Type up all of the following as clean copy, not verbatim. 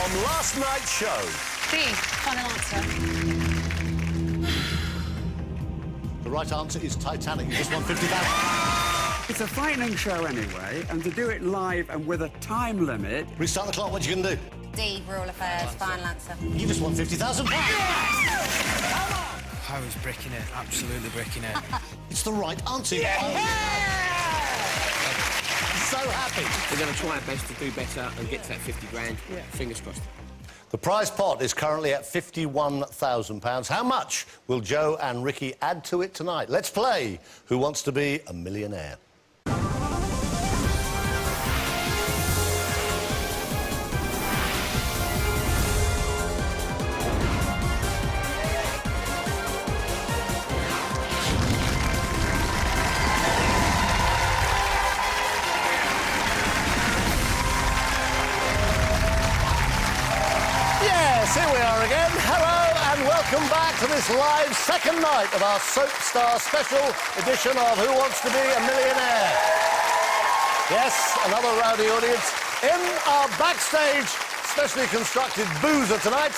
from last night's show. D, final answer. The right answer is Titanic. You just won 50,000. It's a frightening show anyway, and to do it live and with a time limit... Restart the clock, what you gonna do? D, Rural Affairs, final answer. You just won 50,000. I was bricking it, absolutely bricking it. It's the right answer. Yeah. I'm so happy. We're going to try our best to do better and get to that 50 grand. Yeah. Fingers crossed. The prize pot is currently at £51,000. How much will Joe and Ricky add to it tonight? Let's play Who Wants to Be a Millionaire? Here we are again. Hello and welcome back to this live second night of our Soap Star special edition of Who Wants to Be a Millionaire? Yes, another rowdy audience. In our backstage, specially constructed boozer tonight,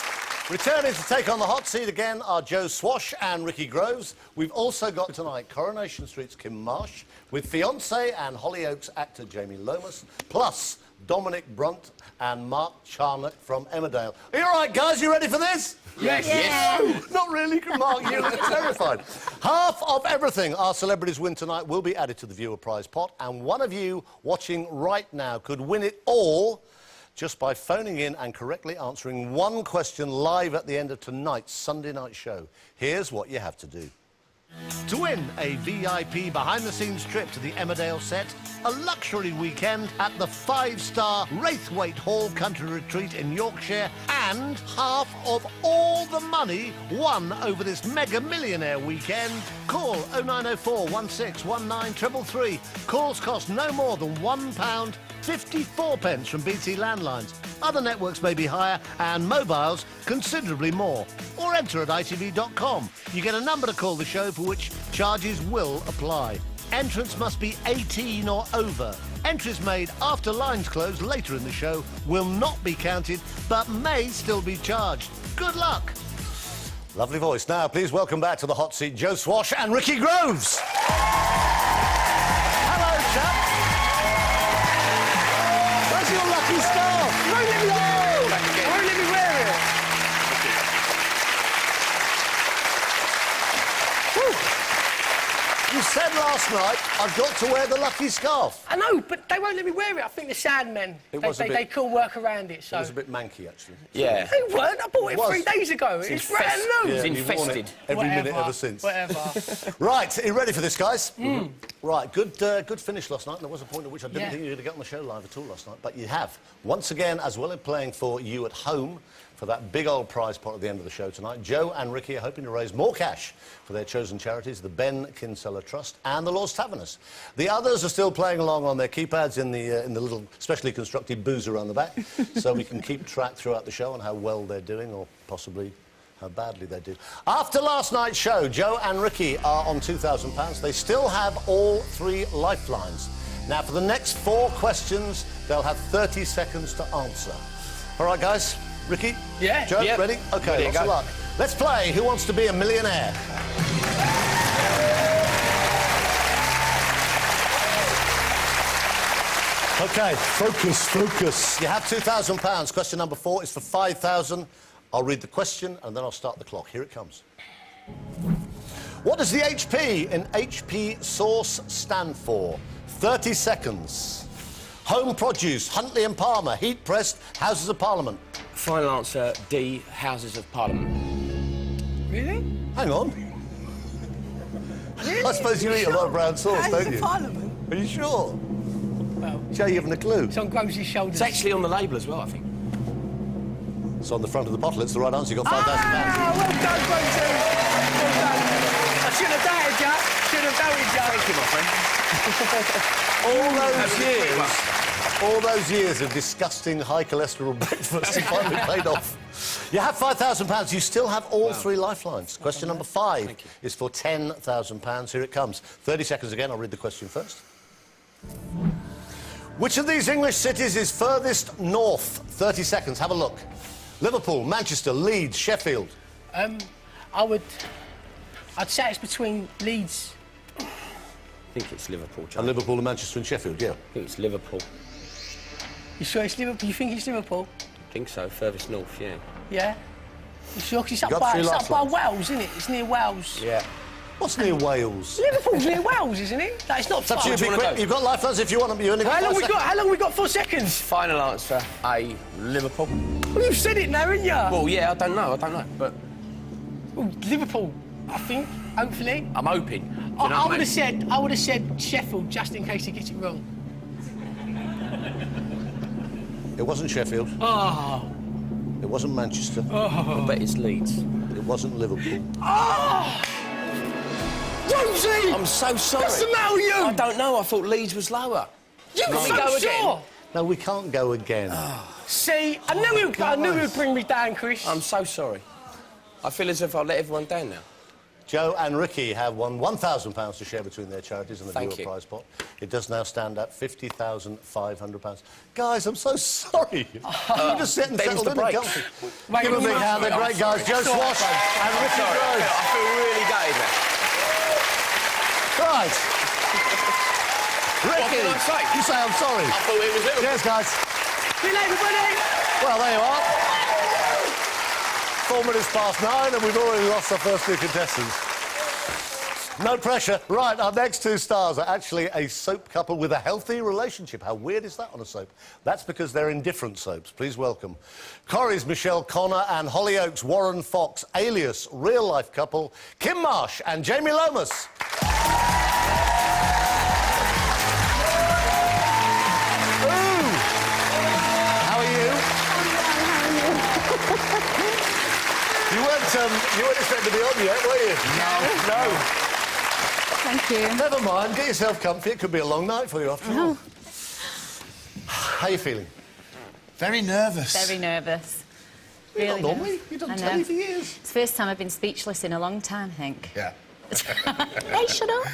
returning to take on the hot seat again are Joe Swash and Ricky Groves. We've also got tonight Coronation Street's Kym-Marsh with fiancé and Hollyoaks actor Jamie Lomas, plus Dominic Brunt and Mark Charnock from Emmerdale. Are you all right, guys? You ready for this? Yes. Yes. Not really, Mark. You look terrified. Half of everything our celebrities win tonight will be added to the viewer prize pot, and one of you watching right now could win it all just by phoning in and correctly answering one question live at the end of tonight's Sunday night show. Here's what you have to do. To win a VIP behind-the-scenes trip to the Emmerdale set, a luxury weekend at the 5-star Raithwaite Hall Country Retreat in Yorkshire, and half of all the money won over this Mega Millionaire weekend, call 0904 1619 333. Calls cost no more than £1.54 from BT landlines. Other networks may be higher and mobiles considerably more. Or enter at itv.com. You get a number to call the show for which charges will apply. Entrance must be 18 or over. Entries made after lines close later in the show will not be counted but may still be charged. Good luck. Lovely voice. Now, please welcome back to the hot seat Joe Swash and Ricky Groves. Hello, chaps. Where's your lucky scarf? You won't let me wear it! You won't let me wear it! Whew. You said last night I've got to wear the lucky scarf. I know, but they won't let me wear it. I think the sad men, they can't work around it, so... It was a bit manky, actually. Yeah. They weren't. I bought it 3 days ago. It's brand new. It's infested. Every minute ever since. Whatever. Right, are you ready for this, guys? Right, good finish last night. There was a point at which I didn't think you were going to get on the show live at all last night, but you have. Once again, as well as playing for you at home, for that big old prize pot at the end of the show tonight, Joe and Ricky are hoping to raise more cash for their chosen charities, the Ben Kinsella Trust and the Lord's Taverners. The others are still playing along on their keypads in the little specially constructed boozer around the back, so we can keep track throughout the show on how well they're doing, or possibly how badly they do. After last night's show, Joe and Ricky are on £2,000. They still have all 3 lifelines. Now, for the next 4 questions, they'll have 30 seconds to answer. All right, guys? Ricky? Yeah. Joe, ready? OK, Ready, lots of luck. Let's play Who Wants to Be a Millionaire? OK, focus. You have £2,000. Question number 4 is for £5,000. I'll read the question and then I'll start the clock. Here it comes. What does the HP in HP Sauce stand for? 30 seconds. Home Produce, Huntley and Palmer, Heat Pressed, Houses of Parliament. Final answer, D, Houses of Parliament. Really? Hang on. I suppose you eat a lot of brown sauce, don't you? Parliament? Are you sure? Well... Joe, you haven't a clue? It's on Grove's shoulders. It's actually on the label as well, I think. It's on the front of the bottle. It's the right answer. You got £5,000. Well done, Grove's. Well done. I should have doubted you. Should have doubted you. Thank you, my friend. All those years of disgusting high cholesterol breakfast have finally paid off. You have £5,000. You still have all 3 lifelines. Question number 5 is for £10,000. Here it comes. 30 seconds again. I'll read the question first. Which of these English cities is furthest north? 30 seconds, have a look. Liverpool, Manchester, Leeds, Sheffield. I'd say it's between Leeds. I think it's Liverpool, John. And Liverpool and Manchester and Sheffield, yeah. I think it's Liverpool. You sure it's Liverpool? You think it's Liverpool? I think so, furthest north, yeah. Yeah? You sure? 'Cause it's up got by, three it's last up by ones. Wales, isn't it? It's near Wales. Yeah. What's near Wales? Liverpool's near Wales, isn't it? Like, it's not It's up far. to you, do be you wanna quick. go? You've got lifelines if you want them. You only got How long 5 we got? How long we got? 4 seconds. Final answer, A, Liverpool. Well, you've said it now, haven't you? Well, yeah, I don't know, but Well, Liverpool, I think. Hopefully. I'm hoping. Do you know I what would mean? have said Sheffield just in case he gets it wrong. It wasn't Sheffield. Oh. It wasn't Manchester. I bet it's Leeds. It wasn't Liverpool. Oh! Rosie! I'm so sorry. What's the matter with you? I don't know, I thought Leeds was lower. You Can were we so go again? sure. No, we can't go again. See, I knew he would bring me down, Chris. I'm so sorry. I feel as if I let everyone down now. Joe and Ricky have won £1,000 to share between their charities and the Thank viewer you. prize pot. It does now stand at £50,500. Guys, I'm so sorry. You just sit and them's settled the in and breaks. comfy. Wait, Give them a big wait, hand. They're wait, great guys. Joe sorry, Swash and Ricky Sorry, Rose. I feel really gutted now. Right. Ricky, can I say? you say I'm sorry. I thought it was Liverpool. Cheers, guys. See you later, buddy. Well, there you are. 4 minutes past 9 and we've already lost our first 2 contestants. No pressure. Right, our next 2 stars are actually a soap couple with a healthy relationship. How weird is that on a soap? That's because they're in different soaps. Please welcome Corrie's Michelle Connor and Hollyoaks Warren Fox, alias real-life couple Kym-Marsh and Jamie Lomas. How are you? You weren't expecting to be on yet, were you? No. Thank you. Never mind. Get yourself comfy. It could be a long night for you after all. How are you feeling? Very nervous. Very nervous. You're Really not normally. nervous. You've done I telly know. for years. It's the first time I've been speechless in a long time, I think. Yeah. Hey, shut up.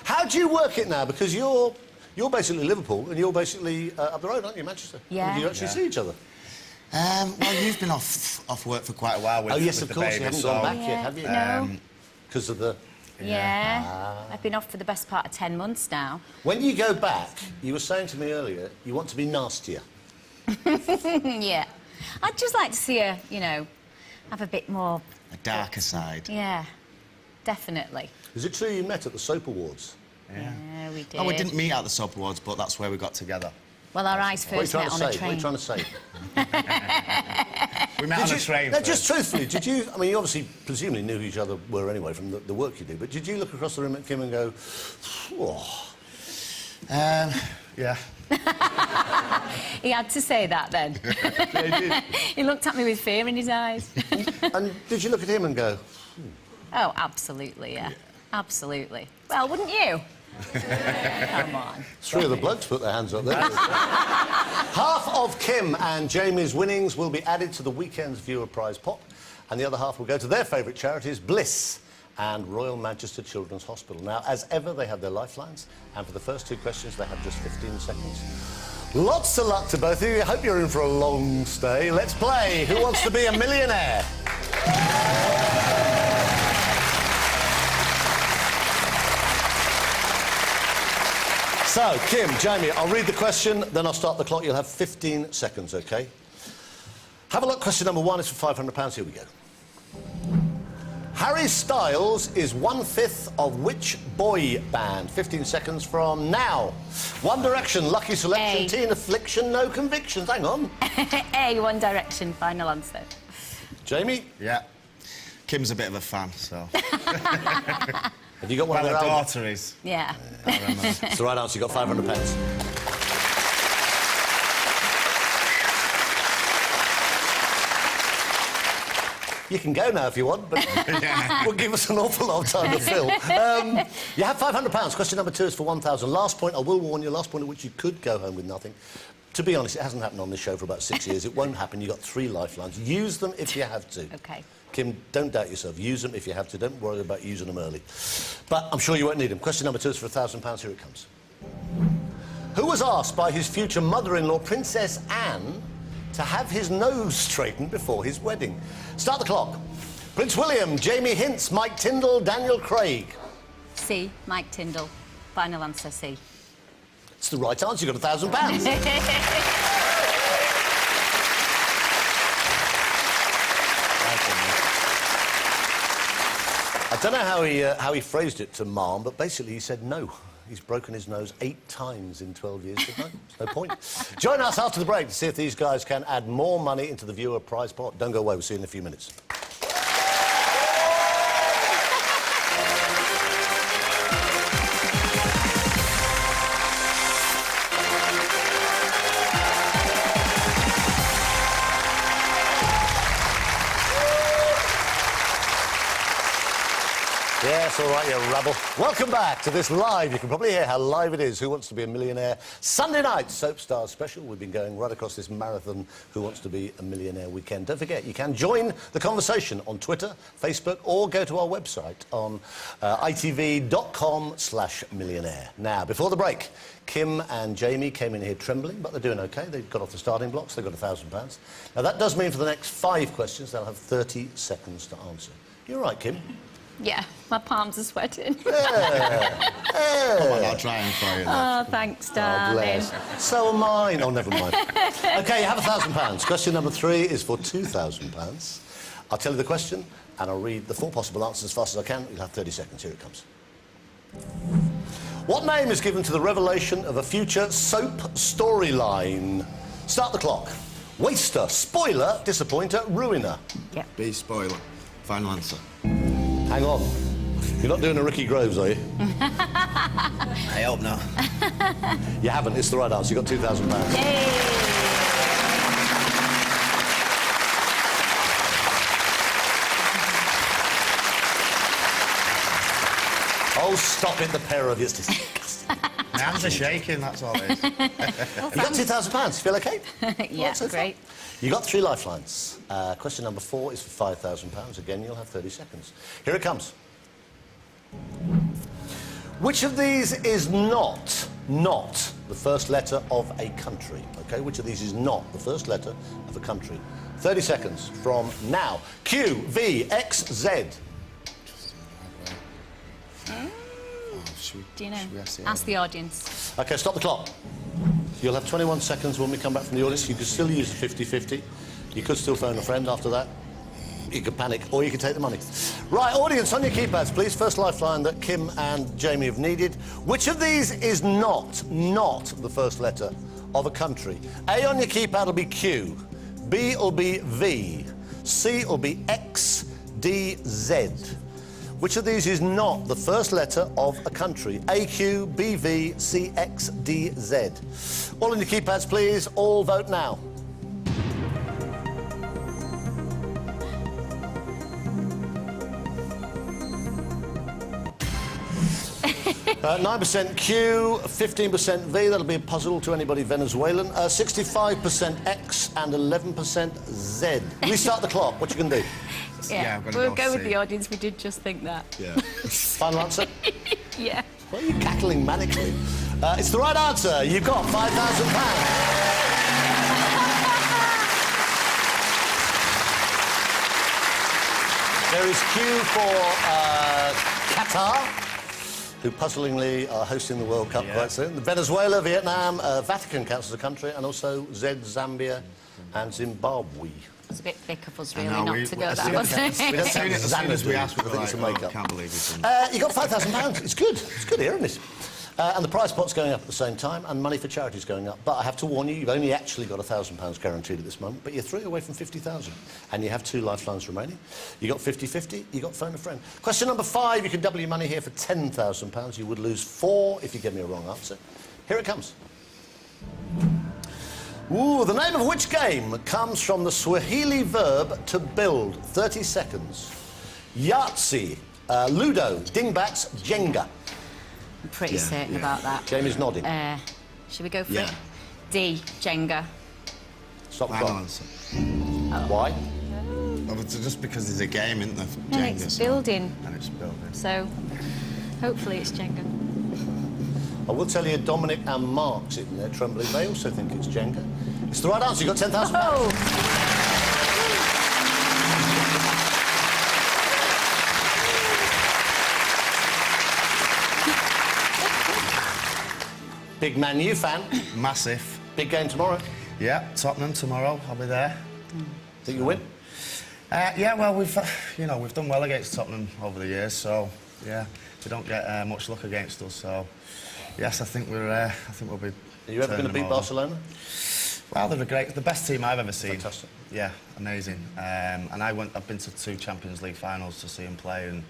How do you work it now? Because you're basically Liverpool and you're basically up the road, aren't you, Manchester? Yeah. Do you actually see each other? Well, you've been off work for quite a while with Oh, yes, with of the course. baby, You haven't so, gone back Yeah, yet, have you? no. Because of the... Yeah. I've been off for the best part of 10 months now. When you go back, you were saying to me earlier, you want to be nastier. Yeah. I'd just like to see her, you know, have a bit more... a darker side. Yeah, definitely. Is it true you met at the Soap Awards? Yeah. Yeah, we did. Oh, we didn't meet at the Soap Awards, but that's where we got together. Well, our eyes What are you first trying met to on say? a train. What are you trying to say? We met on a train No, first. just truthfully, did you... I mean, you obviously, presumably knew who each other were anyway from the work you do, but did you look across the room at Kim and go, oh... Yeah. He had to say that then. He looked at me with fear in his eyes. And did you look at him and go, Oh, absolutely, yeah. Absolutely. Well, wouldn't you? Come on. 3 of the blokes put their hands up there. Half of Kim and Jamie's winnings will be added to the weekend's viewer prize pot, and the other half will go to their favourite charities, Bliss and Royal Manchester Children's Hospital. Now, as ever, they have their lifelines, and for the first 2 questions, they have just 15 seconds. Lots of luck to both of you. I hope you're in for a long stay. Let's play Who Wants to Be a Millionaire? So, Kim, Jamie, I'll read the question, then I'll start the clock. You'll have 15 seconds, OK? Have a look. Question number 1 is for £500. Here we go. Harry Styles is 1/5 of which boy band? 15 seconds from now. One Direction, Lucky Selection, A. Teen Affliction, No Convictions. Hang on. A, One Direction, final answer. Jamie, Yeah. Kim's a bit of a fan, so... have you got one Well, of her their albums? daughter is. Yeah. It's the right answer. You got £500. You can go now if you want, but will give us an awful lot of time to fill. You have £500. Question number 2 is for 1,000. Last point, I will warn you, last point at which you could go home with nothing. To be honest, it hasn't happened on this show for about 6 years. It won't happen. You've got 3 lifelines. Use them if you have to. OK. Kim, don't doubt yourself. Use them if you have to. Don't worry about using them early. But I'm sure you won't need them. Question number 2 is for £1,000. Here it comes. Who was asked by his future mother-in-law, Princess Anne, to have his nose straightened before his wedding? Start the clock. Prince William, Jamie Hince, Mike Tyndall, Daniel Craig. C. Mike Tyndall. Final answer, C. It's the right answer. You got £1,000. I don't know how he phrased it to Mom, but basically he said no. He's broken his nose 8 times in 12 years. So no, there's no point. Join us after the break to see if these guys can add more money into the viewer prize pot. Don't go away. We'll see you in a few minutes. Yes, all right, you rabble. Welcome back to this live. You can probably hear how live it is. Who Wants to Be a Millionaire? Sunday night Soap Stars special. We've been going right across this marathon Who Wants to Be a Millionaire weekend. Don't forget, you can join the conversation on Twitter, Facebook, or go to our website on itv.com/millionaire. Now, before the break, Kim and Jamie came in here trembling, but they're doing OK. They've got off the starting blocks. They've got £1,000. Now, that does mean for the next 5 questions, they'll have 30 seconds to answer. You're right, Kim. Yeah, my palms are sweating. Yeah. Come on, I'll try and throw you Oh, thanks, darling. bless. So am mine. Oh, never mind. OK, you have £1,000. Question number 3 is for £2,000. I'll tell you the question, and I'll read the 4 possible answers as fast as I can. You'll have 30 seconds. Here it comes. What name is given to the revelation of a future soap storyline? Start the clock. Waster, spoiler, disappointer, ruiner. Yeah. B, spoiler. Final answer. Hang on. You're not doing a Ricky Groves, are you? I hope not. You haven't. It's the right answer. You've got £2,000. Yay! Oh, stop it, the pair of you. It's disgusting. My hands are shaking, that's all it is. You got £2,000. Feel OK? Yeah, so far? great. You got 3 lifelines. Question number 4 is for £5,000. Again, you'll have 30 seconds. Here it comes. Which of these is not the first letter of a country? OK, which of these is not the first letter of a country? 30 seconds from now. Q, V, X, Z. Do you know? Ask the audience. OK, stop the clock. You'll have 21 seconds when we come back from the audience. You could still use the 50-50. You could still phone a friend after that. You could panic, or you could take the money. Right, audience, on your keypads, please. First lifeline that Kim and Jamie have needed. Which of these is not the first letter of a country? A on your keypad will be Q. B will be V. C will be X. D, Z. Which of these is not the first letter of a country? A, Q, B, V, C, X, D, Z. All on your keypads, please. All vote now. 9% Q, 15% V. That'll be a puzzle to anybody Venezuelan. 65% X and 11% Z. Restart the clock. What you can do? Yeah, I'm gonna we'll go go with C. the audience. We did just think that. Yeah. Final answer? Yeah. Why are you cackling manically? It's the right answer. You've got £5,000. There is Q for Qatar, who puzzlingly are hosting the World Cup quite soon. Venezuela, Vietnam, Vatican counts as a country, and also Z, Zambia, and Zimbabwe. It's a bit thick of us, I really, know, not we- to go as that, soon wasn't as- it? We don't As soon as we asked, we were I think like, it's a oh, make-up. can't believe we've done You got £5,000. It's good. It's good here, isn't it? And the prize pot's going up at the same time, and money for charity's going up. But I have to warn you, you've only actually got £1,000 guaranteed at this moment, but you're 3 away from 50,000. And you have 2 lifelines remaining. You got 50-50, you got phone a friend. Question number 5, you can double your money here for £10,000. You would lose 4 if you give me a wrong answer. Here it comes. Ooh, the name of which game comes from the Swahili verb to build? 30 seconds. Yahtzee, Ludo, Dingbats, Jenga. I'm pretty certain about that. Jamie's nodding. Should we go for Yeah. it? D, Jenga. Stop the Final clock. answer. Why? Oh, but just because there's a game, isn't there? No, Jenga, it's so- building. And it's building. So, hopefully it's Jenga. I will tell you, Dominic and Mark sitting there trembling. They also think it's Jenga. It's the right answer. You've got £10,000. Big Man U fan. Massive. Big game tomorrow. Yeah, Tottenham tomorrow. I'll be there. Think you'll win? Yeah, well, we've done well against Tottenham over the years, so yeah, we don't get much luck against us. So yes, I think we'll be. Are you ever going to beat Barcelona? Well, they're the best team I've ever seen. Fantastic. Yeah, amazing. And I've been to 2 Champions League finals to see them play, and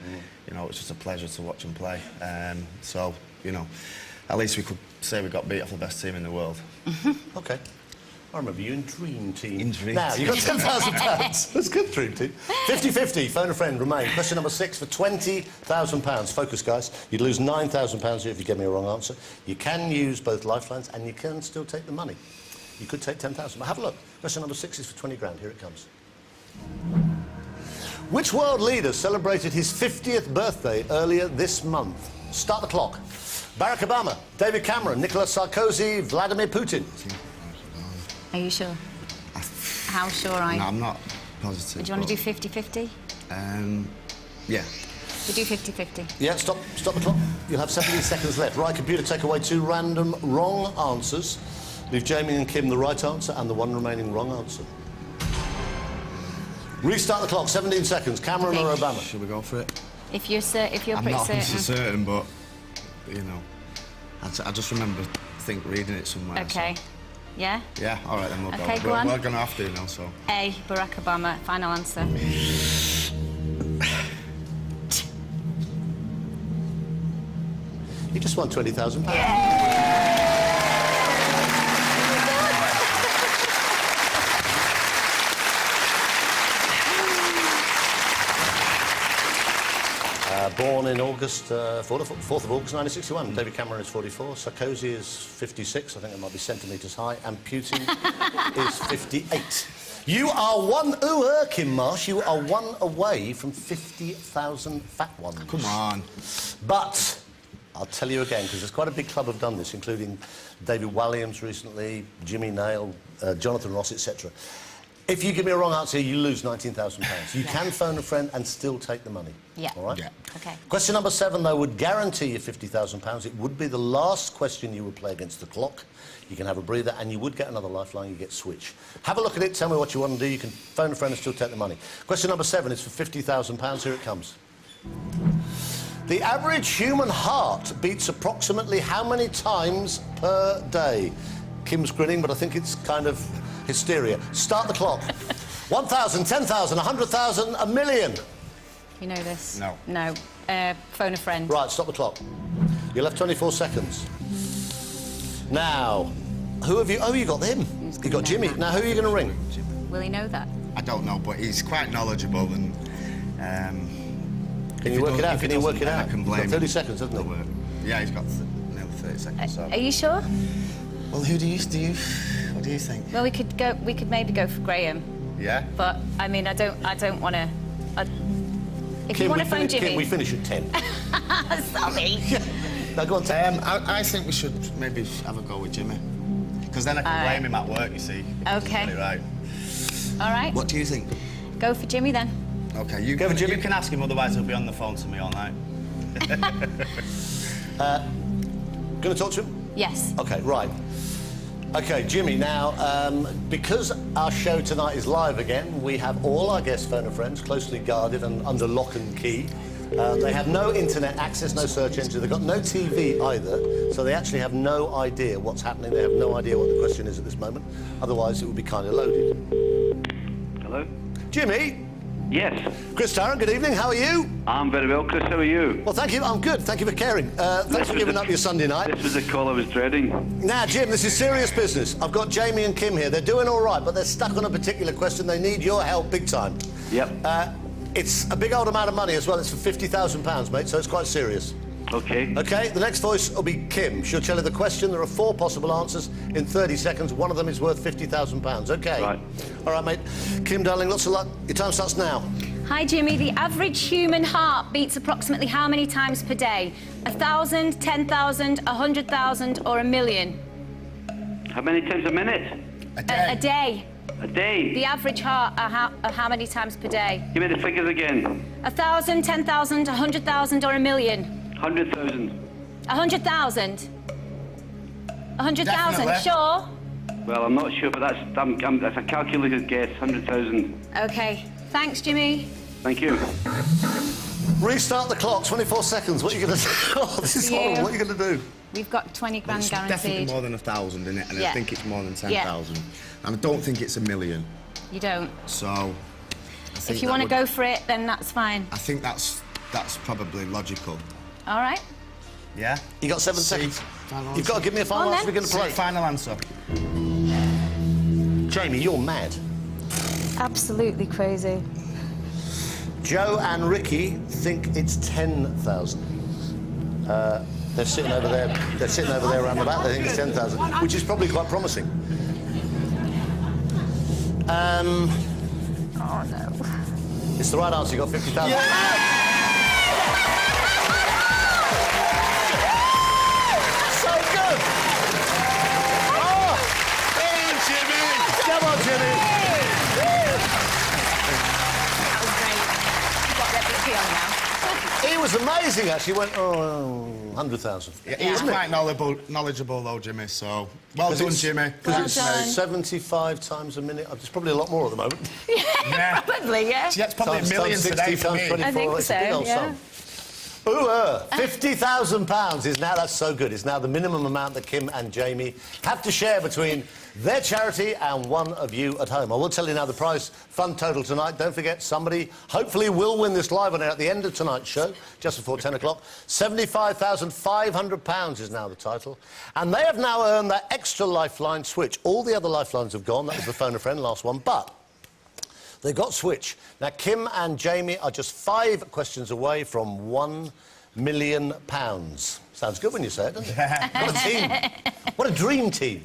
you know, it's just a pleasure to watch them play. So you know, at least we could say we got beat off the best team in the world. Okay. I remember you in Dream Team. In Dream Now, you got £10,000. That's good, Dream Team. 50-50, phone a friend, remain. Question number 6 for £20,000. Focus, guys. You'd lose £9,000 here if you give me a wrong answer. You can use both lifelines and you can still take the money. You could take 10,000, but have a look. Question number 6 is for 20 grand. Here it comes. Which world leader celebrated his 50th birthday earlier this month? Start the clock. Barack Obama, David Cameron, Nicolas Sarkozy, Vladimir Putin. Are you sure? How sure are you? No, I'm not positive. Do you want to do 50-50? Yeah. We do 50-50. Yeah, stop the clock. You'll have 17 seconds left. Right, computer, take away 2 random wrong answers. Leave Jamie and Kim the right answer and the 1 remaining wrong answer. Restart the clock, 17 seconds. Cameron or Obama? Should we go for it? If you're pretty certain. I'm not certain, but, you know, I just remember reading it somewhere. Okay. So. Yeah? Yeah, all right, then we'll okay, go. Go on. We're going to have to now, so... A, Barack Obama. Final answer. You just won £20,000. Born in August, 4th of August 1961. David Cameron is 44, Sarkozy is 56, I think it might be centimetres high, and Putin is 58. You are one, Kym-Marsh, you are 1 away from 50,000 fat ones. Come on. But I'll tell you again, because there's quite a big club have done this, including David Walliams recently, Jimmy Nail, Jonathan Ross, etc. If you give me a wrong answer, you lose £19,000. You can phone a friend and still take the money. Yeah. All right? Yeah. Okay. Question number 7, though, would guarantee you £50,000. It would be the last question you would play against the clock. You can have a breather, and you would get another lifeline. You get switch. Have a look at it. Tell me what you want to do. You can phone a friend and still take the money. Question number 7 is for £50,000. Here it comes. The average human heart beats approximately how many times per day? Kim's grinning, but I think it's kind of hysteria. Start the clock. 1,000, 10,000, 100,000, a million. You know this? No. No. Phone a friend. Right, stop the clock. You'll have 24 seconds. Now, who have you... Oh, you got him. You got Jimmy. Now, who are you going to ring? Will he know that? I don't know, but he's quite knowledgeable and... Can you work it out? Can you work it out? I can He's blame got 30 him. seconds, hasn't he? Yeah, he's got nearly 30 seconds, so... Are you sure? Well, who do you... What do you think? Well, we could maybe go for Graham. Yeah? But, I mean, I don't want to... If Kim, you want to phone Kim, Jimmy... we finish at 10. Sorry. Now, go on, 10. I think we should maybe have a go with Jimmy. Because then I can blame him at work, you see. Okay. He's got it right. All right. What do you think? Go for Jimmy, then. OK, you can ask him, otherwise he'll be on the phone to me all night. Going to talk to him? Yes. OK, right. OK, Jimmy, now, because our show tonight is live again, we have all our guest phone a friends closely guarded and under lock and key. They have no internet access, no search engine. They've got no TV either, so they actually have no idea what's happening. They have no idea what the question is at this moment. Otherwise, it would be kind of loaded. Hello? Jimmy? Yes. Chris Tarrant, good evening. How are you? I'm very well, Chris. How are you? Well, thank you. I'm good. Thank you for caring. Thanks for giving up your Sunday night. This was the call I was dreading. Now, Jim, this is serious business. I've got Jamie and Kim here. They're doing all right, but they're stuck on a particular question. They need your help big time. Yep. It's a big old amount of money as well. It's for £50,000, mate, so it's quite serious. Okay. OK, the next voice will be Kim. She'll tell you the question. There are 4 possible answers in 30 seconds. One of them is worth £50,000, OK? Right. All right, mate. Kim, darling, lots of luck. Your time starts now. Hi, Jimmy. The average human heart beats approximately how many times per day? 1,000, 10,000, 100,000 or 1,000,000? How many times a minute? A day. A day? The average heart how many times per day? Give me the figures again. 1,000, 10,000, 100,000 or 1,000,000? 100,000. 100,000? 100,000, Definitely. sure? Well, I'm not sure, but that's a calculated guess. 100,000. OK. Thanks, Jimmy. Thank you. Restart the clock, 24 seconds. What are you going to do? Oh, this is horrible. What are you going to do? We've got 20 grand It's guaranteed. definitely more than 1,000 in it, and Yeah. I think it's more than Yeah. 10,000. And I don't think it's 1,000,000. You don't? So, I think If you that want to would- go for it, then that's fine. I think that's probably logical. All right. Yeah? You got 7 See, seconds. final You've got to give me a final Go on, answer. We're going to play. Final answer. Jamie, you're mad. Absolutely crazy. Joe and Ricky think it's 10,000. They're sitting over there. They're sitting over there around the back. They think it's 10,000, which is probably quite promising. Oh, no. It's the right answer. You got 50,000. So good. Oh, come on, Jimmy. That was great. You've got that big on now. He was amazing, actually. He went, 100,000. Yeah, he was quite knowledgeable, though, Jimmy, so... Well done, Jimmy. Because it's Well done. 75 times a minute. There's probably a lot more at the moment. Yeah. Probably, yeah. Yeah, it's probably Times 1,000,000 today 60 for times me. 24. I think It's a big so, old yeah. sum. Ooh, £50,000 is now, that's so good, it's now the minimum amount that Kym and Jamie have to share between their charity and one of you at home. I will tell you now the prize fund total tonight. Don't forget, somebody hopefully will win this live on air at the end of tonight's show, just before 10 o'clock. £75,500 is now the title. And they have now earned that extra lifeline switch. All the other lifelines have gone. That was the phone a friend, last one. But they've got switch. Now, Kym and Jamie are just 5 questions away from £1 million. Sounds good when you say it, doesn't it? What a team. What a dream team.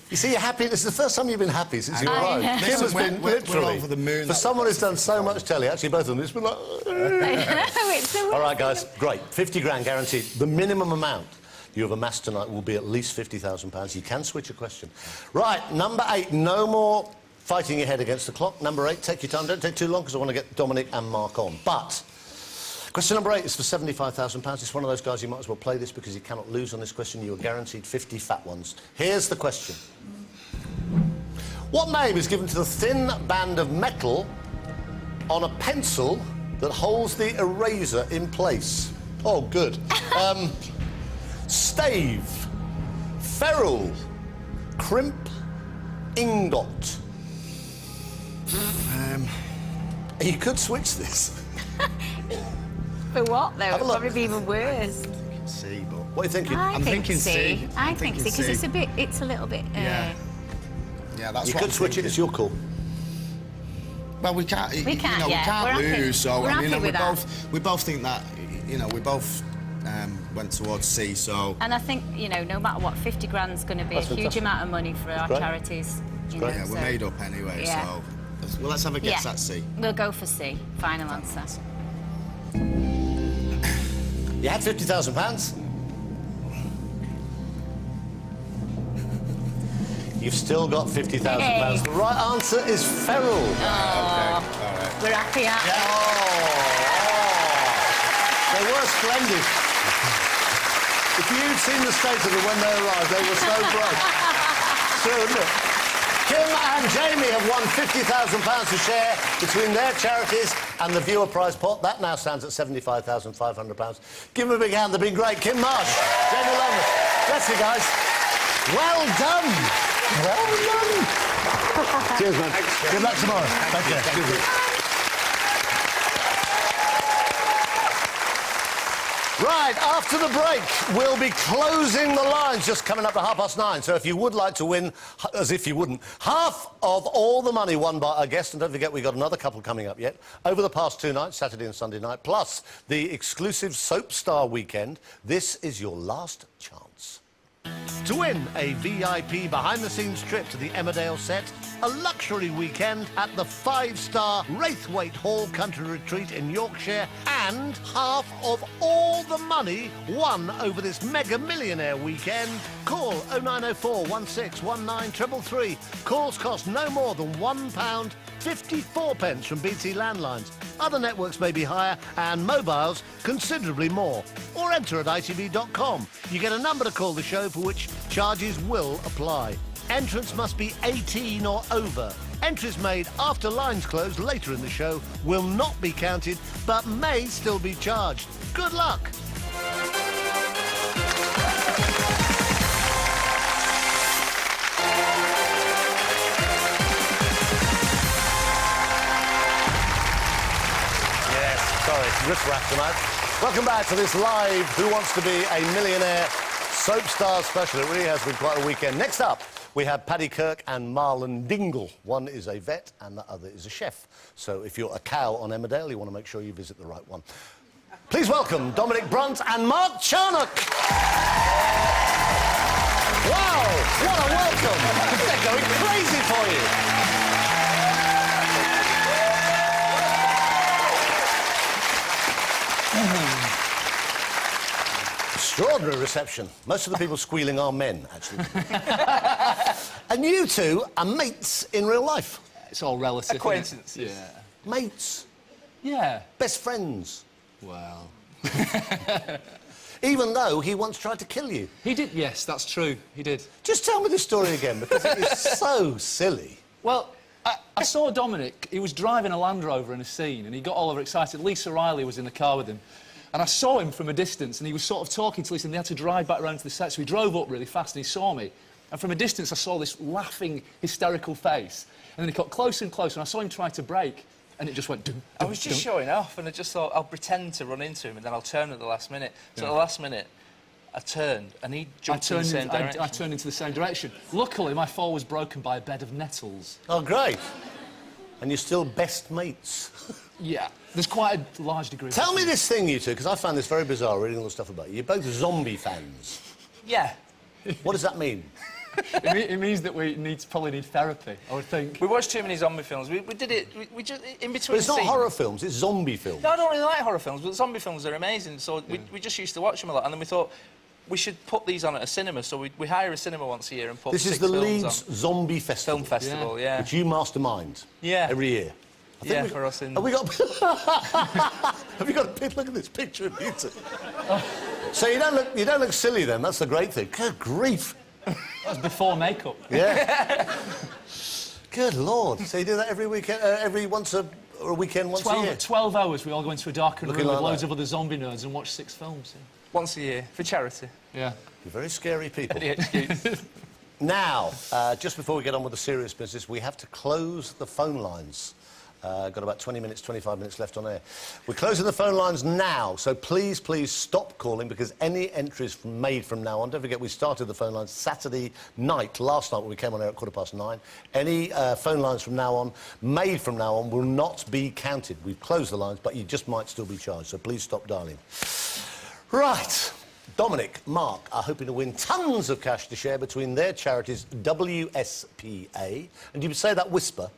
You see, you're happy. This is the first time you've been happy since you arrived. Kym has Listen, been we're literally... over the moon. For someone who's done so much telly, actually, both of them, it's been like... It's the All right, guys, great. 50 grand guaranteed. The minimum amount you have amassed tonight will be at least £50,000. You can switch a question. Right, number 8, no more fighting your head against the clock. Number 8, take your time. Don't take too long, because I want to get Dominic and Mark on. But question number 8 is for £75,000. It's one of those guys you might as well play this because you cannot lose on this question. You are guaranteed 50 fat ones. Here's the question. What name is given to the thin band of metal on a pencil that holds the eraser in place? Oh, good. Stave, ferrule, crimp, ingot. You could switch this. For what, though? Have a It'd look. probably be even worse. C, but... What are you thinking? I'm thinking C. I I'm think thinking C, because C. it's a little bit... Yeah, that's You what could I'm switch it. thinking. It's your call. Well, we can't. We can't, we yeah. can't We're happy- lose. So we're I happy mean, with that. we both think that. We both went towards C. So And I think, no matter what, 50 grand's going to be That's a huge fantastic. amount of money for our great. charities. great. yeah, we're made up anyway. Yeah. So well, let's have a guess at C. We'll go for C. Final answer. You had £50,000. You've still got £50,000. Hey. The right answer is ferrule. Okay. All right. We're happy, aren't we? They were splendid. If you'd seen the state of them when they arrived, they were so bright. True, isn't it? Kym and Jamie have won £50,000 to share between their charities and the viewer prize pot. That now stands at £75,500. Give them a big hand. They've been great. Kym-Marsh, Jamie Lomas. Bless you, guys. Well done. Well done. Cheers, man. Good luck tomorrow. Thank you. Right, after the break, we'll be closing the lines just coming up to 9:30. So if you would like to win, as if you wouldn't, half of all the money won by our guest, and don't forget we've got another couple coming up yet, over the past 2 nights, Saturday and Sunday night, plus the exclusive Soap Star weekend, this is your last chance. To win a VIP behind-the-scenes trip to the Emmerdale set, a luxury weekend at the 5-star Raithwaite Hall Country Retreat in Yorkshire, and half of all the money won over this Mega Millionaire weekend, call 0904 1619 333. Calls cost no more than £1.54 from BT Landlines. Other networks may be higher and mobiles considerably more. Or enter at itv.com. You get a number to call the show for which charges will apply. Entrance must be 18 or over. Entries made after lines close later in the show will not be counted but may still be charged. Good luck! Sorry, riff-raff tonight. Welcome back to this live Who Wants to Be a Millionaire Soap Star special. It really has been quite a weekend. Next up, we have Paddy Kirk and Marlon Dingle. One is a vet and the other is a chef. So if you're a cow on Emmerdale, you want to make sure you visit the right one. Please welcome Dominic Brunt and Mark Charnock. Wow, what a welcome. They're going crazy for you. Extraordinary reception. Most of the people squealing are men, actually. And you two are mates in real life. It's all relative. Acquaintances. Yeah. Mates. Yeah. Best friends. Well. Even though he once tried to kill you. He did, yes, that's true. He did. Just tell me the story again, because it is so silly. Well, I saw Dominic. He was driving a Land Rover in a scene, and he got all overexcited. Lisa Riley was in the car with him. And I saw him from a distance, and he was sort of talking to Lisa, and they had to drive back around to the set, so he drove up really fast, and he saw me. And from a distance, I saw this laughing, hysterical face. And then he got closer and closer, and I saw him try to brake, and it just went... Dum, I dum, was just dum. showing off, and I just thought, I'll pretend to run into him, and then I'll turn at the last minute. So at the last minute, I turned, and he jumped in the same direction. I turned into the same direction. Luckily, my fall was broken by a bed of nettles. Oh, great. And you're still best mates. Yeah. There's quite a large degree of... Tell me this thing, you two, because I found this very bizarre reading all the stuff about you. You're both zombie fans. Yeah. What does that mean? It means that we probably need therapy, I would think. We watched too many zombie films. We did it, we just, in between But it's not scenes- horror films, it's zombie films. No, I don't really like horror films, but zombie films are amazing, so we just used to watch them a lot, and then we thought, we should put these on at a cinema, so we hire a cinema once a year and put This is 6 the films Leeds on. Zombie Festival. Film festival, yeah. Which you mastermind. Yeah. Every year. I think For us in... Have we got... Have you got a pic? Look at this picture of you two. So you don't look silly then, that's the great thing. Good grief. That was before makeup. Yeah. Good Lord. So you do that every weekend, once a weekend, once a year? 12 hours, we all go into a darkened room like with loads that. of other zombie nerds and watch 6 films. Yeah. Once a year, for charity. Yeah. You're very scary people. Any excuse. Now, just before we get on with the serious business, we have to close the phone lines. Got about 20 minutes, 25 minutes left on air. We're closing the phone lines now, so please, please stop calling, because any entries made from now on, don't forget we started the phone lines Saturday night, last night when we came on air at 9:15. Any phone lines from now on, made from now on, will not be counted. We've closed the lines, but you just might still be charged, so please stop dialing. Right. Dominic, Mark are hoping to win tons of cash to share between their charities WSPA, and you would say that whisper.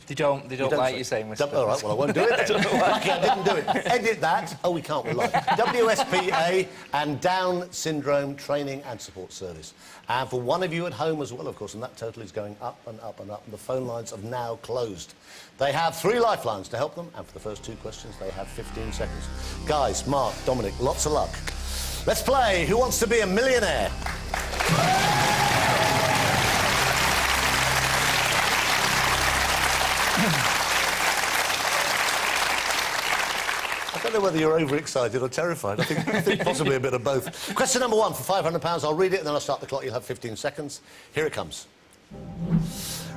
They don't like you saying whisper. All right, well, I won't do it then. Lucky I didn't do it. Edit that. Oh, we can't, we're live. WSPA and Down Syndrome Training and Support Service. And for one of you at home as well, of course, and that total is going up and up and up, and the phone lines have now closed. They have 3 lifelines to help them, and for the first 2 questions, they have 15 seconds. Guys, Mark, Dominic, lots of luck. Let's play Who Wants to Be a Millionaire? I don't know whether you're overexcited or terrified. I think possibly a bit of both. Question number 1 for £500. I'll read it and then I'll start the clock. You'll have 15 seconds. Here it comes.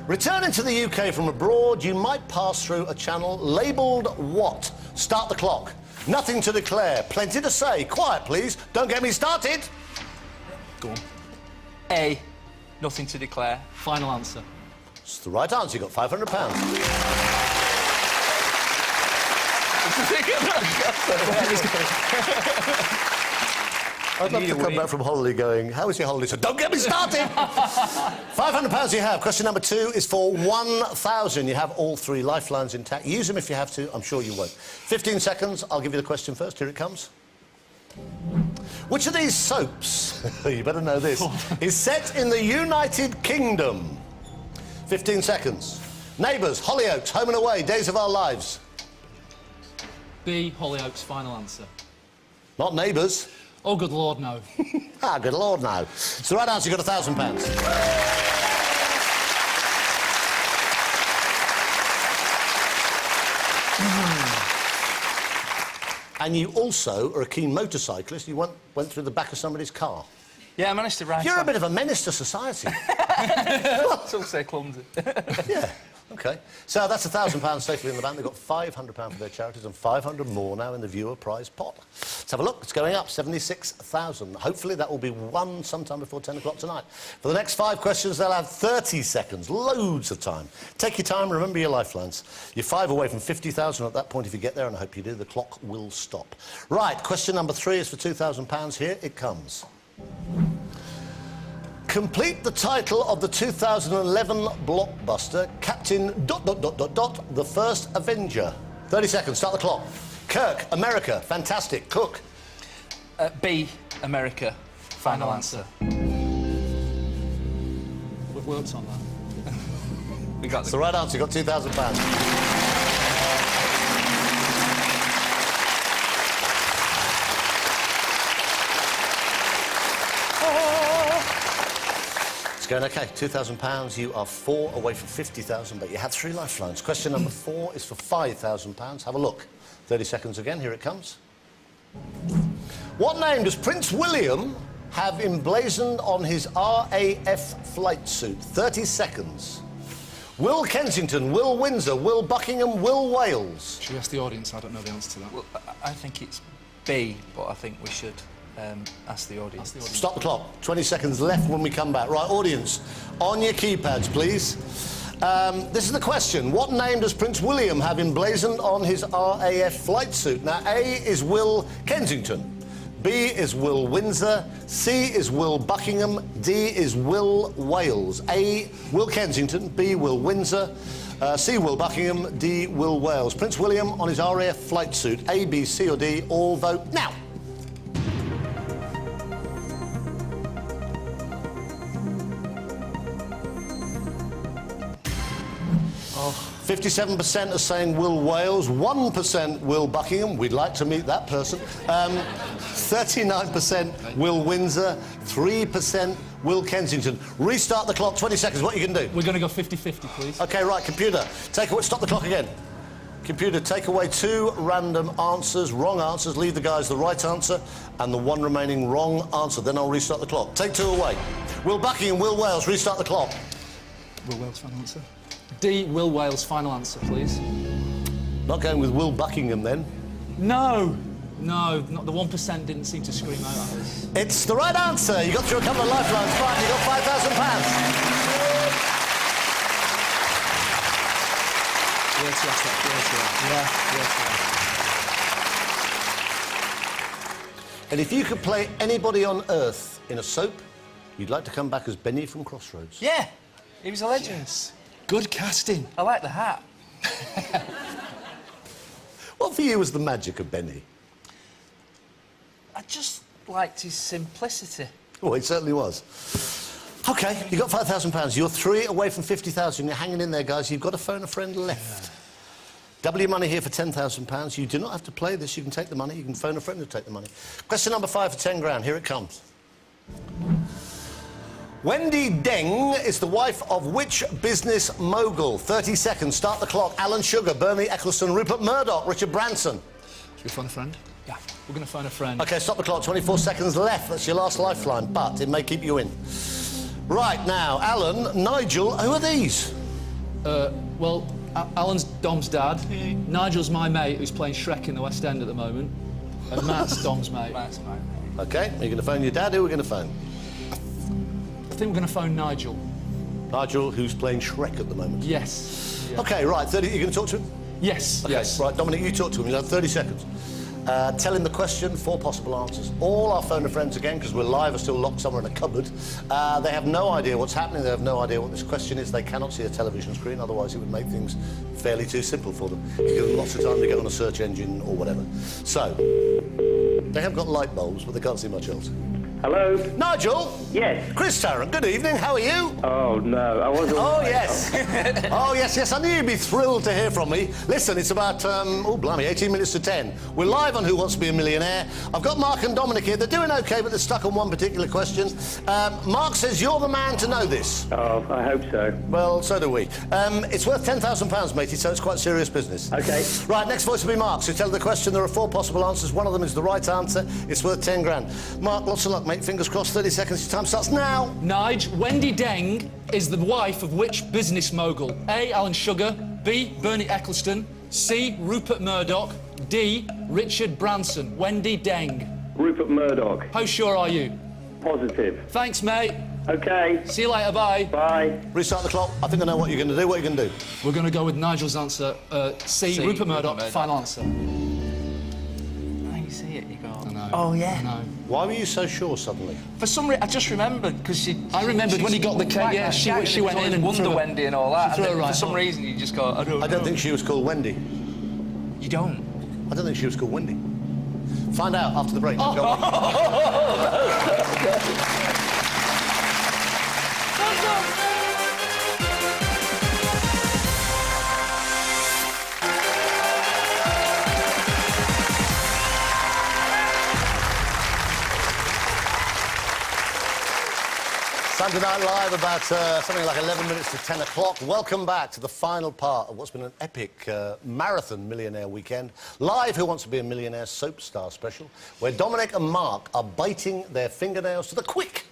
Returning to the UK from abroad, you might pass through a channel labelled what? Start the clock. Nothing to declare. Plenty to say. Quiet, please. Don't get me started. Go on. A. Nothing to declare. Final answer. It's the right answer. You got £500. I'd love to come back from holiday going, how was your holiday? So don't get me started! £500 you have. Question number 2 is for 1,000. You have all 3 lifelines intact. Use them if you have to. I'm sure you won't. 15 seconds. I'll give you the question first. Here it comes. Which of these soaps, you better know this, is set in the United Kingdom? 15 seconds. Neighbours, Hollyoaks, Home and Away, Days of Our Lives. B, Hollyoaks, final answer. Not Neighbours. Oh, good Lord, no. Ah, good Lord, no. It's the right answer. You've got £1,000. And you also are a keen motorcyclist. You went through the back of somebody's car. Yeah, I managed to ride. You're a bit of a menace to society. Some say clumsy. Yeah. OK. So that's £1,000 safely in the bank. They've got £500 for their charities and 500 more now in the viewer prize pot. Let's have a look. It's going up, 76,000. Hopefully that will be won sometime before 10 o'clock tonight. For the next 5 questions, they'll have 30 seconds. Loads of time. Take your time. Remember your lifelines. You're 5 away from 50,000 at that point if you get there, and I hope you do. The clock will stop. Right, question number 3 is for £2,000. Here it comes. Complete the title of the 2011 blockbuster, Captain... The First Avenger. 30 seconds, start the clock. Kirk, America, fantastic. Cook. B, America, final answer. We've worked on that. We got That's the right answer, you got £2,000. It's going OK. £2,000. You are 4 away from 50,000, but you had 3 lifelines. Question number 4 is for £5,000. Have a look. 30 seconds again. Here it comes. What name does Prince William have emblazoned on his RAF flight suit? 30 seconds. Will Kensington, Will Windsor, Will Buckingham, Will Wales? Should we ask the audience? I don't know the answer to that. Well, I think it's B, but I think we should ask the audience. Stop the clock. 20 seconds left when we come back. Right, audience, on your keypads, please. This is the question. What name does Prince William have emblazoned on his RAF flight suit? Now, A is Will Kensington. B is Will Windsor. C is Will Buckingham. D is Will Wales. A, Will Kensington. B, Will Windsor. C, Will Buckingham. D, Will Wales. Prince William on his RAF flight suit. A, B, C or D. All vote now. 57% are saying Will Wales, 1% Will Buckingham. We'd like to meet that person. 39% Will Windsor, 3% Will Kensington. Restart the clock, 20 seconds. What are you going to do? We're going to go 50-50, please. OK, right, computer, take away... Stop the clock again. Computer, take away 2 random answers, wrong answers. Leave the guys the right answer and the 1 remaining wrong answer. Then I'll restart the clock. Take 2 away. Will Buckingham, Will Wales, restart the clock. Will Wales, final answer. D, Will Wales, final answer, please. Not going with Will Buckingham, then? No. No, not the 1% didn't seem to scream out at us. It's the right answer. You got through a couple of lifelines. Fine, you got £5,000. And if you could play anybody on Earth in a soap, you'd like to come back as Benny from Crossroads. Yeah, he was a legend. Yes. Good casting. I like the hat. What for you was the magic of Benny? I just liked his simplicity. Oh, it certainly was. OK, you got £5,000. You're 3 away from 50,000. You're hanging in there, guys. You've got to phone a friend left. Double your money here for £10,000. You do not have to play this. You can take the money. You can phone a friend to take the money. Question number 5 for 10 grand. Here it comes. Wendy Deng is the wife of which business mogul? 30 seconds. Start the clock. Alan Sugar, Bernie Ecclestone, Rupert Murdoch, Richard Branson. Should we phone a friend? Yeah, we're going to phone a friend. OK, stop the clock. 24 seconds left. That's your last lifeline, but it may keep you in. Right, now, Alan, Nigel, who are these? Well, Alan's Dom's dad. Nigel's my mate who's playing Shrek in the West End at the moment. And Matt's Dom's mate. Matt's my mate. OK, you're going to phone your dad. Who are we going to phone? I think we're going to phone Nigel. Nigel, who's playing Shrek at the moment? Yes. Yeah. OK, right, 30... You're going to talk to him? Yes. Okay, yes. Right, Dominic, you talk to him. You have 30 seconds. Tell him the question, 4 possible answers. All our phone a friends again, because we're live, are still locked somewhere in a cupboard. They have no idea what's happening. They have no idea what this question is. They cannot see a television screen, otherwise it would make things fairly too simple for them. You give them lots of time to get on a search engine or whatever. So, they have got light bulbs, but they can't see much else. Hello? Nigel? Yes. Chris Tarrant, good evening, how are you? Oh, no, I wasn't... Oh, yes. Oh, yes, I knew you'd be thrilled to hear from me. Listen, it's about, oh, blimey, 18 minutes to 10. We're live on Who Wants to Be a Millionaire. I've got Mark and Dominic here. They're doing OK, but they're stuck on one particular question. Mark says you're the man to know this. Oh, I hope so. Well, so do we. It's worth £10,000, matey, so it's quite serious business. OK. Right, next voice will be Mark. So tell the question. There are 4 possible answers. One of them is the right answer. It's worth 10 grand. Mark, lots of luck, mate. Fingers crossed. 30 seconds. Your time starts now. Nige, Wendy Deng is the wife of which business mogul? A. Alan Sugar, B. Bernie Ecclestone, C. Rupert Murdoch, D. Richard Branson. Wendy Deng. Rupert Murdoch. How sure are you? Positive. Thanks, mate. OK. See you later, bye. Bye. Restart the clock. I think I know what you're going to do. What are you going to do? We're going to go with Nigel's answer, C. Rupert Murdoch, final answer. You see it, you go... I know. Oh, yeah. I know. Why were you so sure suddenly? For some reason, I just remembered, because she... I remembered when he got the cake, yeah, she went in and Wonder threw Wendy and all that. threw And her then right for some on. reason, you just go, I don't know. I don't think she was called Wendy. You don't? I don't think she was called Wendy. Find out after the break. Oh. Go on. Sunday Night Live, about something like 11 minutes to 10 o'clock. Welcome back to the final part of what's been an epic marathon Millionaire weekend. Live Who Wants to Be a Millionaire Soap Star special, where Dominic and Mark are biting their fingernails to the quick,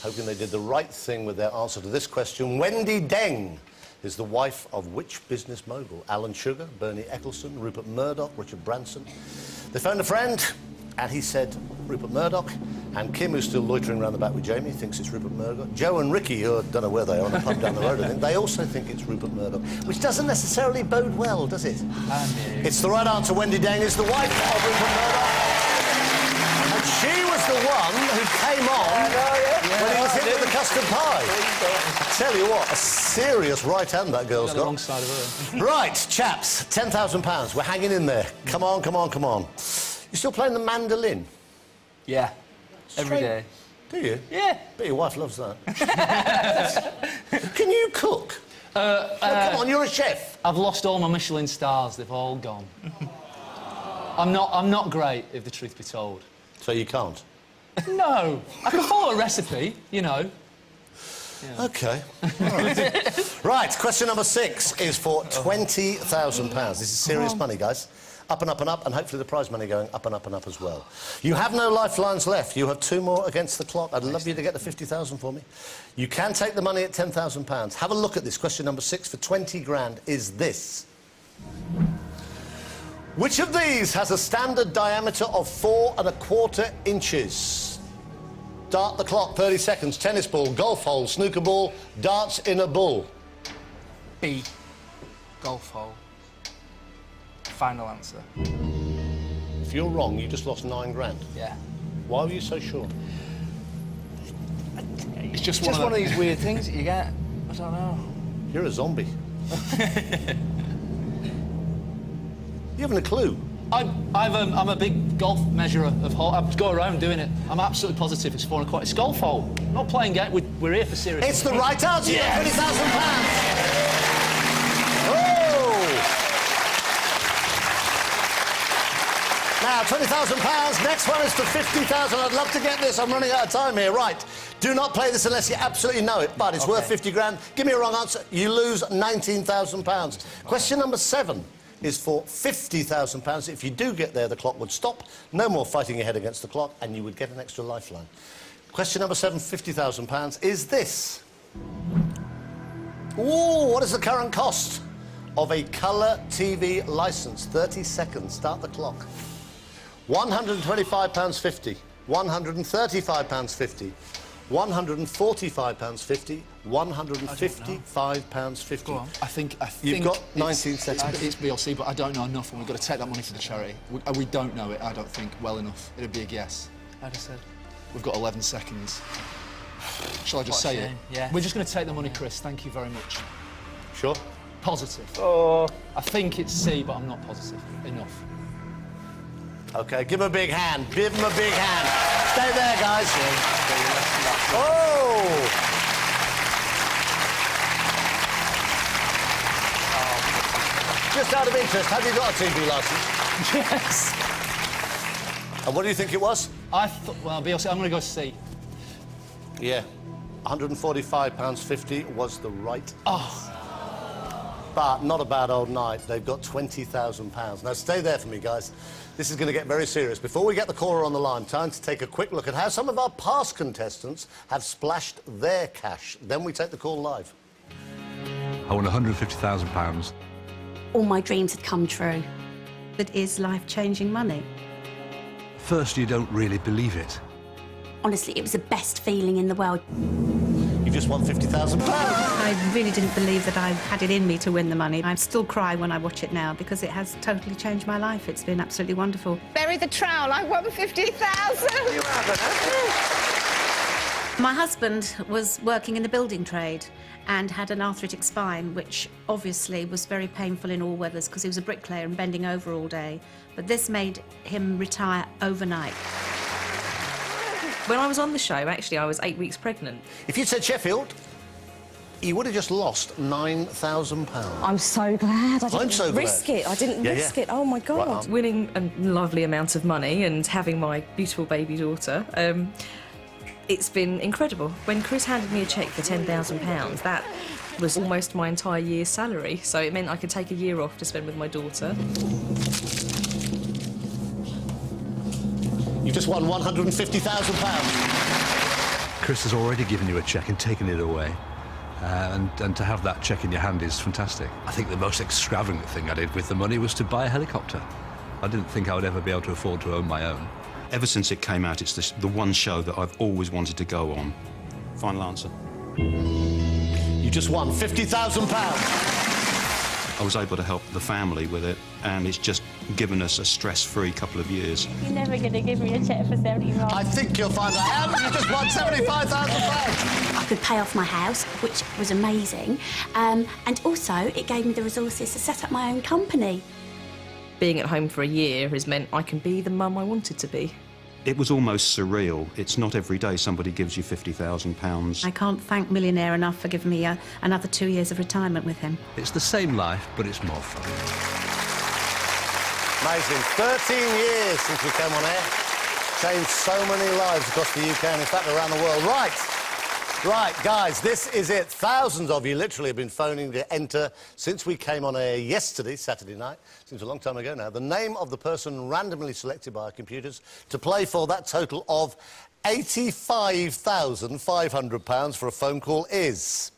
hoping they did the right thing with their answer to this question. Wendy Deng is the wife of which business mogul? Alan Sugar, Bernie Ecclestone, Rupert Murdoch, Richard Branson. They phoned a friend, and he said Rupert Murdoch. And Kim, who's still loitering around the back with Jamie, thinks it's Rupert Murdoch. Joe and Ricky, who I don't know where they are, on a pub down the road, I think, they also think it's Rupert Murdoch, which doesn't necessarily bode well, does it? It's the right answer. Wendy Deng is the wife of Rupert Murdoch. And she was the one who came on when he was hit with the custard pie. I tell you what, a serious right hand that girl's got. The wrong side of her. Right, chaps, £10,000. We're hanging in there. Come on, come on, come on. You still playing the mandolin? Yeah. Every day. Do you? Yeah. Bet your wife loves that. Can you cook? Come on, you're a chef. I've lost all my Michelin stars. They've all gone. I'm not great, if the truth be told. So you can't? No. I can follow a recipe, you know. Yeah. OK. Right. Right, question number 6 is for £20,000. This is serious money, guys. Up and up and up, and hopefully the prize money going up and up and up as well. You have no lifelines left. You have 2 more against the clock. I'd love you to get the 50,000 for me. You can take the money at £10,000. Have a look at this. Question number 6 for 20 grand is this. Which of these has a standard diameter of 4 1/4 inches? Start the clock, 30 seconds. Tennis ball, golf hole, snooker ball, darts in a bull. B. Golf hole. Final answer. If you're wrong, you just lost 9 grand. Yeah. Why were you so sure? It's just one of these weird things that you get. I don't know. You're a zombie. You haven't a clue. I'm a big golf measurer of hole. I go around doing it. I'm absolutely positive it's 4 1/4. It's golf hole. Not playing game. We're here for serious. It's the right answer. Yes. £20,000. Oh! Now, £20,000. Next one is for 50,000. I'd love to get this. I'm running out of time here. Right. Do not play this unless you absolutely know it, but it's worth 50 grand. Give me a wrong answer. You lose £19,000. Question number 7 is for £50,000. If you do get there, the clock would stop. No more fighting your head against the clock, and you would get an extra lifeline. Question number 7, £50,000, is this. Ooh, what is the current cost of a colour TV licence? 30 seconds. Start the clock. £125.50, £135.50, £145.50, £155.50. Go on. I think You've got 19 seconds. It's BLC, but I don't know enough, and we've got to take that money for the charity. We don't know it, I don't think, well enough. It'd be a guess. I'd have said. We've got 11 seconds. Shall I just say it? Yeah. We're just going to take the money, Chris. Thank you very much. Sure? Positive. Oh. I think it's C, but I'm not positive. Enough. OK, give him a big hand. Give him a big hand. Stay there, guys. Oh! Just out of interest, have you got a TV licence? Yes. And what do you think it was? I thought, well, BLC, I'm going to go C. Yeah. £145.50 was the right answer. But not a bad old night. They've got £20,000. Now, stay there for me, guys. This is going to get very serious. Before we get the caller on the line, time to take a quick look at how some of our past contestants have splashed their cash. Then we take the call live. I won £150,000. All my dreams had come true. That is life-changing money. First, you don't really believe it. Honestly, it was the best feeling in the world. You've just won £50,000. I really didn't believe that I had it in me to win the money. I still cry when I watch it now because it has totally changed my life. It's been absolutely wonderful. Bury the trowel, I won 50,000. You haven't. My husband was working in the building trade and had an arthritic spine, which obviously was very painful in all weathers because he was a bricklayer and bending over all day. But this made him retire overnight. When I was on the show, actually, I was 8 weeks pregnant. If you'd said Sheffield, you would have just lost £9,000. I'm so glad. I I'm so glad. risk it. I didn't risk it. Oh, my God. Right. Winning a lovely amount of money and having my beautiful baby daughter, it's been incredible. When Chris handed me a cheque for £10,000, that was almost my entire year's salary, so it meant I could take a year off to spend with my daughter. You've just won £150,000. Chris has already given you a cheque and taken it away. And to have that cheque in your hand is fantastic. I think the most extravagant thing I did with the money was to buy a helicopter. I didn't think I would ever be able to afford to own my own. Ever since it came out, it's the one show that I've always wanted to go on. Final answer. You just won £50,000. I was able to help the family with it, and it's just given us a stress-free couple of years. You're never going to give me a cheque for 75. I think you'll find out. You just won £75,000. I could pay off my house, which was amazing, and also it gave me the resources to set up my own company. Being at home for a year has meant I can be the mum I wanted to be. It was almost surreal. It's not every day somebody gives you £50,000. I can't thank Millionaire enough for giving me another 2 years of retirement with him. It's the same life, but it's more fun. Amazing. 13 years since we came on air. Changed so many lives across the UK and, in fact, around the world. Right, guys, this is it. Thousands of you literally have been phoning to enter since we came on air yesterday, Saturday night. Seems a long time ago now. The name of the person randomly selected by our computers to play for that total of £85,500 for a phone call is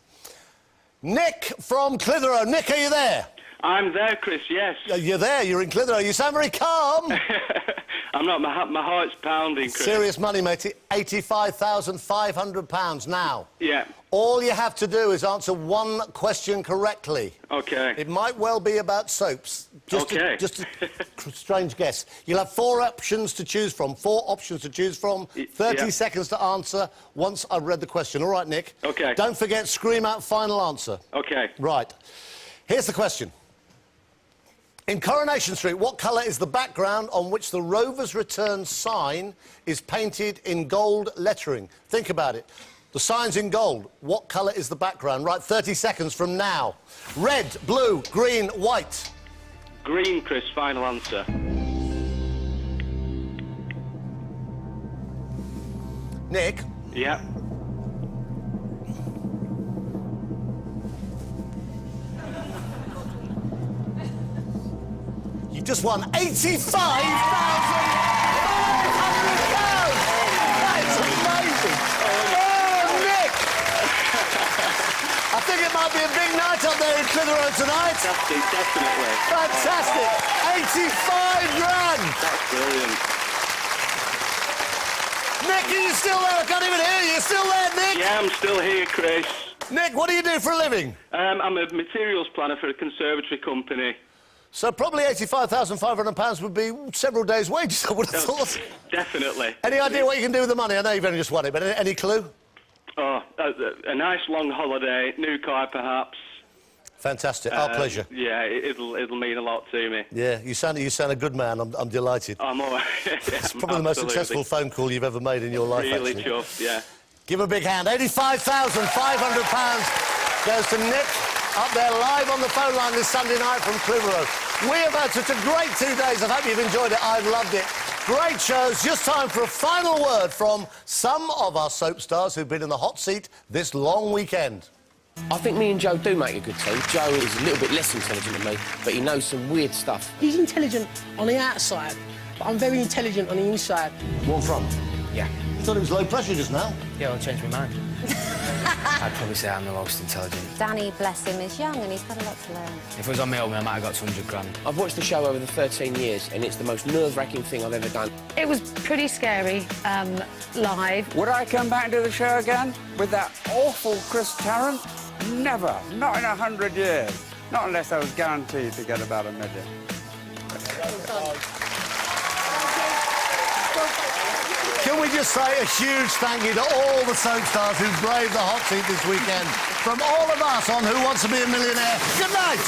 Nick from Clitheroe. Nick, are you there? I'm there, Chris, yes. You're there, you're in Clitheroe. You sound very calm. I'm not, my heart's pounding, Chris. Serious money, matey. £85,500 now. Yeah. All you have to do is answer one question correctly. OK. It might well be about soaps. Just a strange guess. You'll have 4 options to choose from. 4 options to choose from. 30 seconds to answer once I've read the question. All right, Nick? OK. Don't forget, scream out final answer. OK. Right. Here's the question. In Coronation Street, what colour is the background on which the Rovers Return sign is painted in gold lettering? Think about it. The sign's in gold. What colour is the background? Right, 30 seconds from now. Red, blue, green, white. Green, Chris, final answer. Nick? Yeah. You just won £85,500! That's amazing! Oh, Nick! I think it might be a big night up there in Clitheroe tonight. Definitely. Fantastic! 85 grand! That's brilliant. Nick, are you still there? I can't even hear you. You're still there, Nick? Yeah, I'm still here, Chris. Nick, what do you do for a living? I'm a materials planner for a conservatory company. So probably £85,500 would be several days' wages, I would have thought. Definitely. Any idea what you can do with the money? I know you've only just won it, but any clue? Oh, a nice long holiday, new car perhaps. Fantastic. Our pleasure. Yeah, it'll mean a lot to me. Yeah, you sound a good man. I'm delighted. I'm all right. It's probably the most successful phone call you've ever made in your life, Really actually. chuffed, yeah. Give a big hand. £85,500 goes to Nick up there live on the phone line this Sunday night from Clitheroe. We have had such a great 2 days. I hope you've enjoyed it. I've loved it. Great shows. Just time for a final word from some of our soap stars who've been in the hot seat this long weekend. I think me and Joe do make a good team. Joe is a little bit less intelligent than me, but he knows some weird stuff. He's intelligent on the outside, but I'm very intelligent on the inside. One from? Yeah. I thought it was low pressure just now. Yeah, I'll change my mind. I'd probably say I'm the most intelligent. Danny, bless him, is young and he's got a lot to learn. If it was on me, I might have got 200 grand. I've watched the show over the 13 years, and it's the most nerve-wracking thing I've ever done. It was pretty scary, live. Would I come back to the show again with that awful Chris Tarrant? Never. Not in 100 years. Not unless I was guaranteed to get about $1 million. Can we just say a huge thank you to all the soap stars who braved the hot seat this weekend? From all of us on Who Wants to Be a Millionaire, good night!